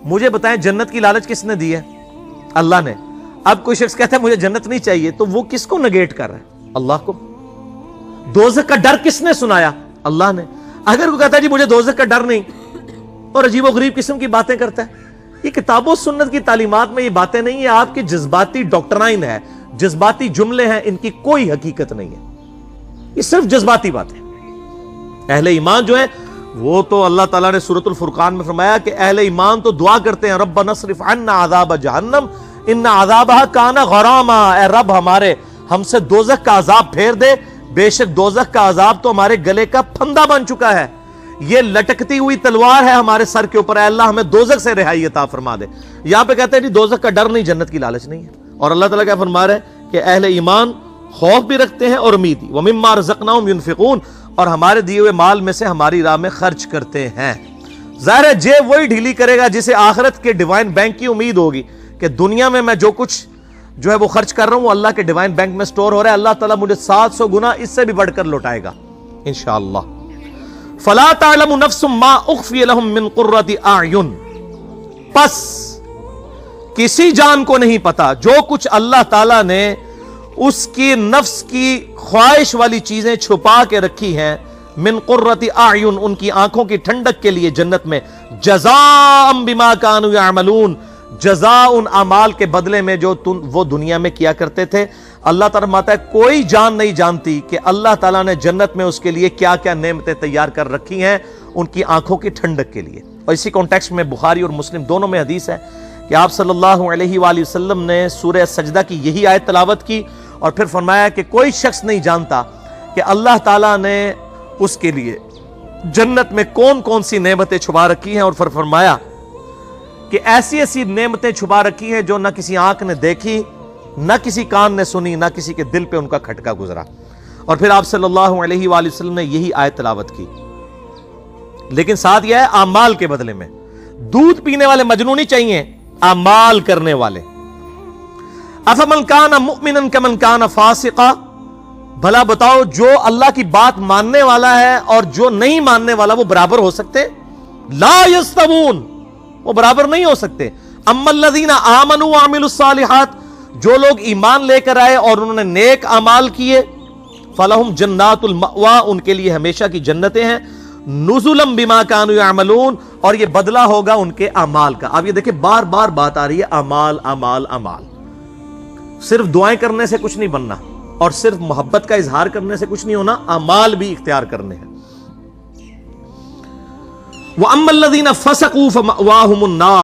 مجھے بتائیں جنت کی لالچ کس نے دی ہے؟ اللہ نے. اب کوئی شخص کہتا ہے مجھے جنت نہیں چاہیے، تو وہ کس کو نگیٹ کر رہا ہے؟ اللہ کو. دوزخ کا ڈر کس نے سنایا؟ اللہ نے. اگر کوئی کہتا ہے جی مجھے دوزخ کا ڈر نہیں اور عجیب و غریب قسم کی باتیں کرتا ہے، یہ کتاب و سنت کی تعلیمات میں یہ باتیں نہیں ہیں، آپ کی جذباتی ڈاکٹرائن ہے، جذباتی جملے ہیں، ان کی کوئی حقیقت نہیں ہے، یہ صرف جذباتی باتیں. اہل ایمان جو ہیں وہ تو اللہ تعالیٰ نے سورۃ الفرقان میں فرمایا کہ اہل ایمان تو دعا کرتے ہیں ربنا اصرف عنا عذاب جہنم ان عذابها کان غراما، اے رب ہمارے ہم سے دوزخ کا عذاب پھیر دے، بے شک دوزخ کا عذاب تو ہمارے گلے کا پھندا بن چکا ہے، یہ لٹکتی ہوئی تلوار ہے ہمارے سر کے اوپر، اے اللہ ہمیں دوزخ سے رہائی عطا فرما دے. یہاں پہ کہتے ہیں جی دوزخ کا ڈر نہیں، جنت کی لالچ نہیں ہے. اور اللہ تعالیٰ کیا فرما رہے ہیں کہ اہل ایمان خوف بھی رکھتے ہیں اور امید بھی. وَمِمَّا رَزَقْنَاهُمْ يُنْفِقُونَ، اور ہمارے دیے ہوئے مال میں سے ہماری راہ میں خرچ کرتے ہیں. ظاہر ہے جیب وہی ڈھیلی کرے گا جسے آخرت کے ڈیوائن بینک کی امید ہوگی کہ دنیا میں جو کچھ جو ہے وہ خرچ کر رہا ہوں وہ اللہ کے ڈیوائن بینک میں سٹور ہو رہا ہے، اللہ تعالیٰ مجھے 700 گنا اس سے بھی بڑھ کر لوٹائے گا انشاءاللہ. فَلَا تَعْلَمُ نَفْسٌ مَا أُخْفِيَ لَهُم مِّن قُرَّةِ أَعْيُنٍ، پس کسی جان کو نہیں پتا جو کچھ اللہ تعالیٰ نے اس کی نفس کی خواہش والی چیزیں چھپا کے رکھی ہیں، من قرۃ اعین، ان کی آنکھوں کی ٹھنڈک کے لیے جنت میں، جزاء بما كانوا يعملون، جزاء ان اعمال کے بدلے میں جو وہ دنیا میں کیا کرتے تھے. اللہ تعالیٰ فرماتا ہے کوئی جان نہیں جانتی کہ اللہ تعالیٰ نے جنت میں اس کے لیے کیا کیا نعمتیں تیار کر رکھی ہیں ان کی آنکھوں کی ٹھنڈک کے لیے. اور اسی کانٹیکسٹ میں بخاری اور مسلم دونوں میں حدیث ہے کہ آپ صلی اللہ علیہ وآلہ وسلم نے سورہ سجدہ کی یہی آیت تلاوت کی اور پھر فرمایا کہ کوئی شخص نہیں جانتا کہ اللہ تعالیٰ نے اس کے لیے جنت میں کون کون سی نعمتیں چھپا رکھی ہیں، اور پھر فرمایا کہ ایسی ایسی نعمتیں چھپا رکھی ہیں جو نہ کسی آنکھ نے دیکھی، نہ کسی کان نے سنی، نہ کسی کے دل پہ ان کا کھٹکا گزرا. اور پھر آپ صلی اللہ علیہ وآلہ وسلم نے یہی آیت تلاوت کی. لیکن ساتھ یہ ہے اعمال کے بدلے میں. دودھ پینے والے مجنون نہیں چاہیے، اعمال کرنے والے. افمن کان مؤمنا کمن کان فاسقا، بھلا بتاؤ جو اللہ کی بات ماننے والا ہے اور جو نہیں ماننے والا وہ برابر ہو سکتے؟ لا یستوون، وہ برابر نہیں ہو سکتے. اما الذین آمنوا وعملوا الصالحات، جو لوگ ایمان لے کر آئے اور انہوں نے نیک اعمال کیے، فلہم جنات المأوا، ان کے لیے ہمیشہ کی جنتیں ہیں، نزلا بما كانوا يعملون، اور یہ بدلہ ہوگا ان کے اعمال کا. اب یہ دیکھیں بار بار بات آ رہی ہے اعمال اعمال اعمال. صرف دعائیں کرنے سے کچھ نہیں بننا اور صرف محبت کا اظہار کرنے سے کچھ نہیں ہونا، اعمال بھی اختیار کرنے ہیں. وَأَمَّا الَّذِينَ فَسَقُوا فَمَأْوَاهُمُ النَّارُ،